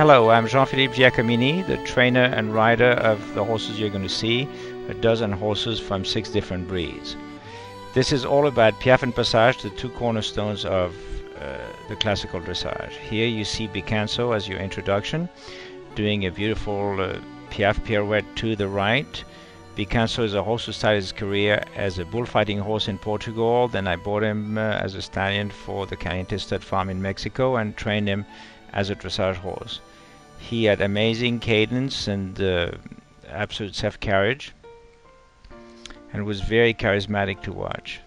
Hello, I'm Jean-Philippe Giacomini, the trainer and rider of the horses you're going to see, a dozen horses from 6 different breeds. This is all about Piaffe and Passage, the 2 cornerstones of the classical dressage. Here you see Picanso as your introduction, doing a beautiful Piaffe pirouette to the right. Picanso is a horse who started his career as a bullfighting horse in Portugal. Then I bought him as a stallion for the Caliente Stud Farm in Mexico and trained him as a dressage horse. He had amazing cadence and absolute self-carriage and was very charismatic to watch.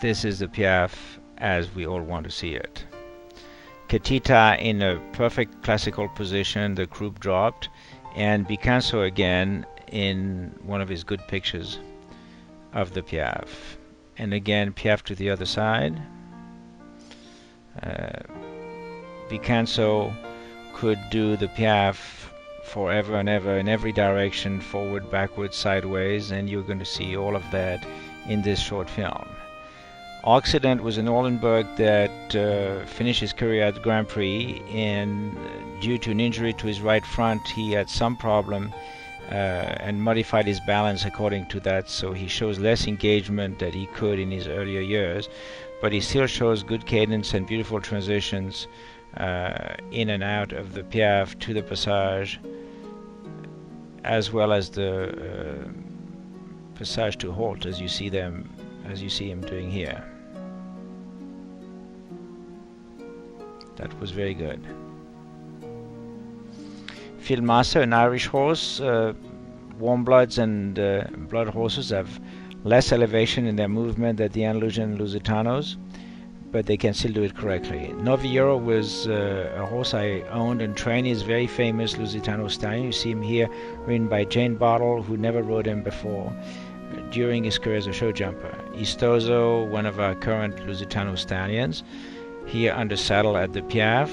This is the Piaffe as we all want to see it. Catita in a perfect classical position, the croup dropped, and Picanso again in one of his good pictures of the Piaffe. And again, Piaffe to the other side. Picanso could do the Piaffe forever and ever in every direction, forward, backward, sideways, and you're going to see all of that in this short film. Occident was an Oldenburg that finished his career at the Grand Prix, and due to an injury to his right front, he had some problem and modified his balance according to that, so he shows less engagement than he could in his earlier years, but he still shows good cadence and beautiful transitions in and out of the Piaffe to the Passage, as well as the Passage to halt, as you see him doing here. That was very good. Filmasa, an Irish horse. Warm bloods and blood horses have less elevation in their movement than the Andalusian and Lusitanos, but they can still do it correctly. Noviero was a horse I owned and trained. He's a very famous Lusitano stallion. You see him here, ridden by Jane Bartle, who never rode him before during his career as a show jumper. Istozo, one of our current Lusitano stallions, here under saddle at the Piaffe,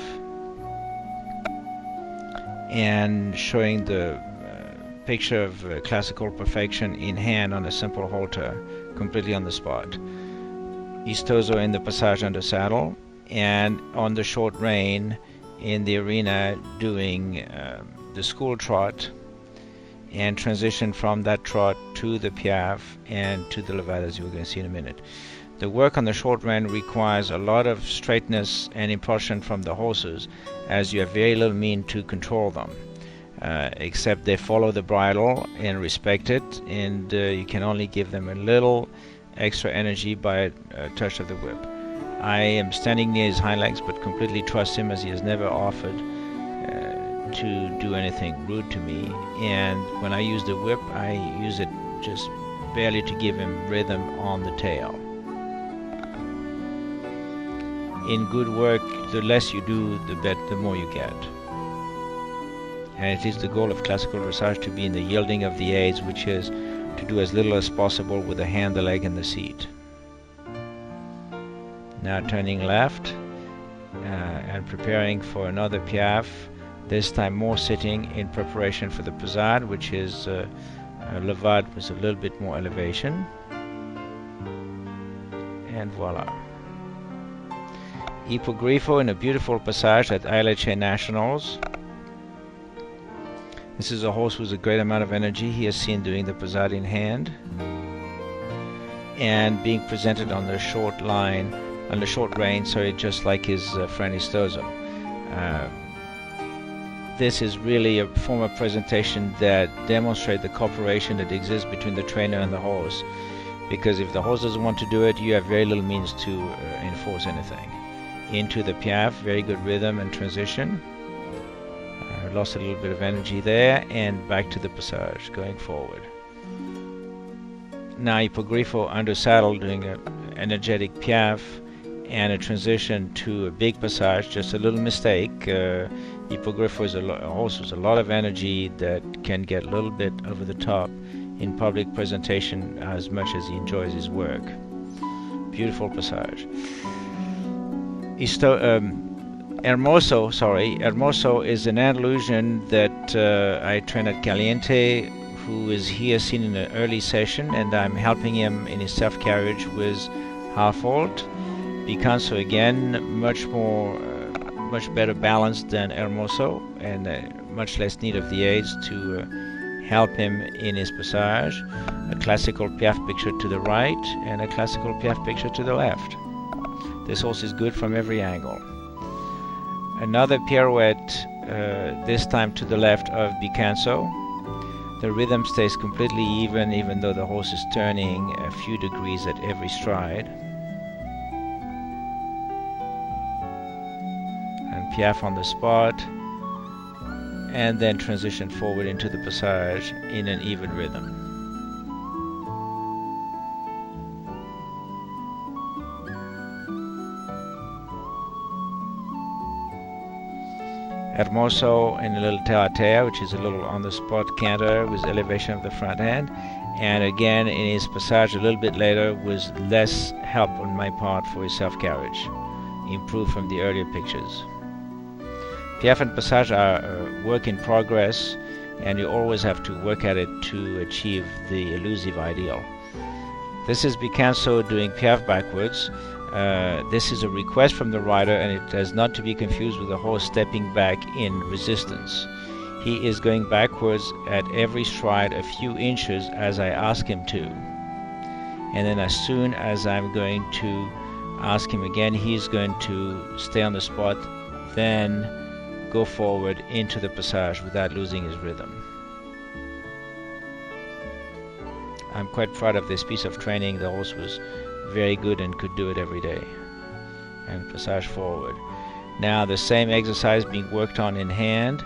and showing the picture of classical perfection in hand on a simple halter, completely on the spot. Istozo in the Passage under saddle, and on the short rein in the arena doing the school trot, and transition from that trot to the Piaffe and to the levade, as you're going to see in a minute. The work on the short rein requires a lot of straightness and impulsion from the horses, as you have very little means to control them, except they follow the bridle and respect it, and you can only give them a little extra energy by a touch of the whip. I am standing near his hind legs, but completely trust him, as he has never offered to do anything rude to me, and when I use the whip, I use it just barely to give him rhythm on the tail. In good work, the less you do, the more you get. And it is the goal of classical dressage to be in the yielding of the aids, which is to do as little as possible with the hand, the leg, and the seat. Now turning left and preparing for another Piaffe, this time more sitting in preparation for the Passage, which is a levade with a little bit more elevation. And voila. Ipogrifo in a beautiful Passage at ILHA Nationals. This is a horse with a great amount of energy. He is seen doing the Passage in hand and being presented on the short line, on the short rein, sorry, just like his friend Istozo. This is really a form of presentation that demonstrates the cooperation that exists between the trainer and the horse, because if the horse doesn't want to do it, you have very little means to enforce anything. Into the Piaffe, very good rhythm and transition. Lost a little bit of energy there, and back to the Passage, going forward. Now Ipogrifo under saddle, doing an energetic Piaffe, and a transition to a big Passage, just a little mistake. Ipogrifo is a horse with a lot of energy that can get a little bit over the top in public presentation as much as he enjoys his work. Beautiful Passage. Hermoso is an Andalusian that I train at Caliente, who is here seen in an early session, and I'm helping him in his self-carriage with half halt. Picanso again, much better balanced than Hermoso, and much less need of the aids to help him in his passage. A classical Piaffe picture to the right and a classical Piaffe picture to the left. This horse is good from every angle. Another pirouette, this time to the left of Picanso. The rhythm stays completely even though the horse is turning a few degrees at every stride. And Piaffe on the spot, and then transition forward into the passage in an even rhythm. Hermoso in a little teo-a-teo, which is a little on-the-spot canter with elevation of the front end, and again in his passage a little bit later with less help on my part for his self-carriage, improved from the earlier pictures. Piaffe and passage are a work in progress, and you always have to work at it to achieve the elusive ideal. This is Picanso doing Piaffe backwards. This is a request from the rider, and it is not to be confused with the horse stepping back in resistance. He is going backwards at every stride a few inches as I ask him to. And then as soon as I'm going to ask him again, he's going to stay on the spot, then go forward into the passage without losing his rhythm. I'm quite proud of this piece of training. The horse was very good and could do it every day. And passage forward. Now the same exercise being worked on in hand,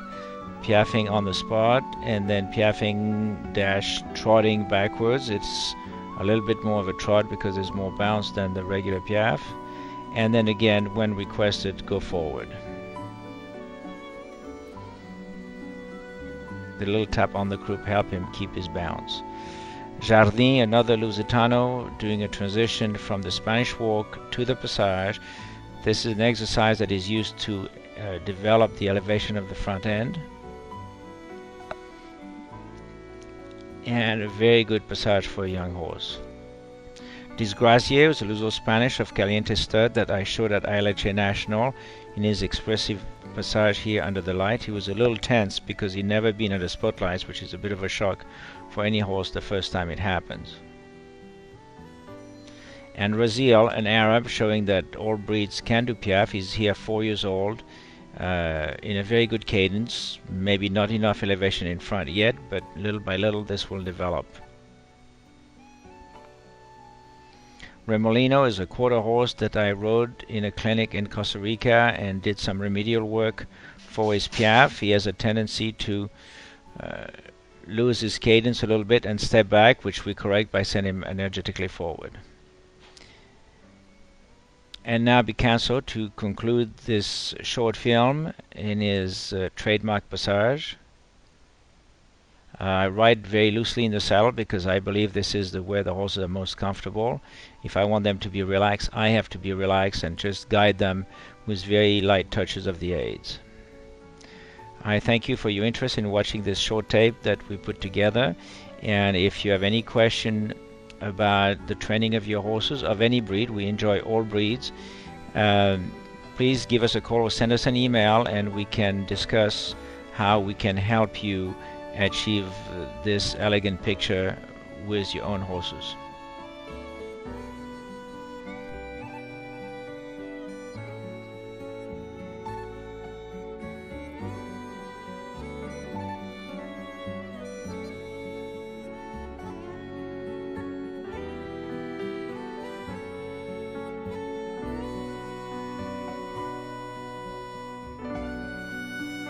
piaffing on the spot, and then piaffing dash trotting backwards. It's a little bit more of a trot because there's more bounce than the regular piaffe. And then again, when requested, go forward. The little tap on the croup help him keep his bounce. Jardin, another Lusitano, doing a transition from the Spanish walk to the passage. This is an exercise that is used to develop the elevation of the front end. And a very good passage for a young horse. Disgracié was a Luso-Spanish of Caliente stud that I showed at ILHA National in his expressive passage here under the light. He was a little tense because he'd never been under spotlights, which is a bit of a shock for any horse the first time it happens. And Razil, an Arab, showing that all breeds can do Piaffe. He's here 4 years old, in a very good cadence, maybe not enough elevation in front yet, but little by little this will develop. Remolino is a quarter horse that I rode in a clinic in Costa Rica and did some remedial work for his Piaffe. He has a tendency to lose his cadence a little bit and step back, which we correct by sending him energetically forward. And now Picanso to conclude this short film in his trademark passage. I ride very loosely in the saddle because I believe this is where the horses are most comfortable. If I want them to be relaxed, I have to be relaxed and just guide them with very light touches of the aids. I thank you for your interest in watching this short tape that we put together, and if you have any question about the training of your horses of any breed, we enjoy all breeds, please give us a call or send us an email and we can discuss how we can help you achieve this elegant picture with your own horses.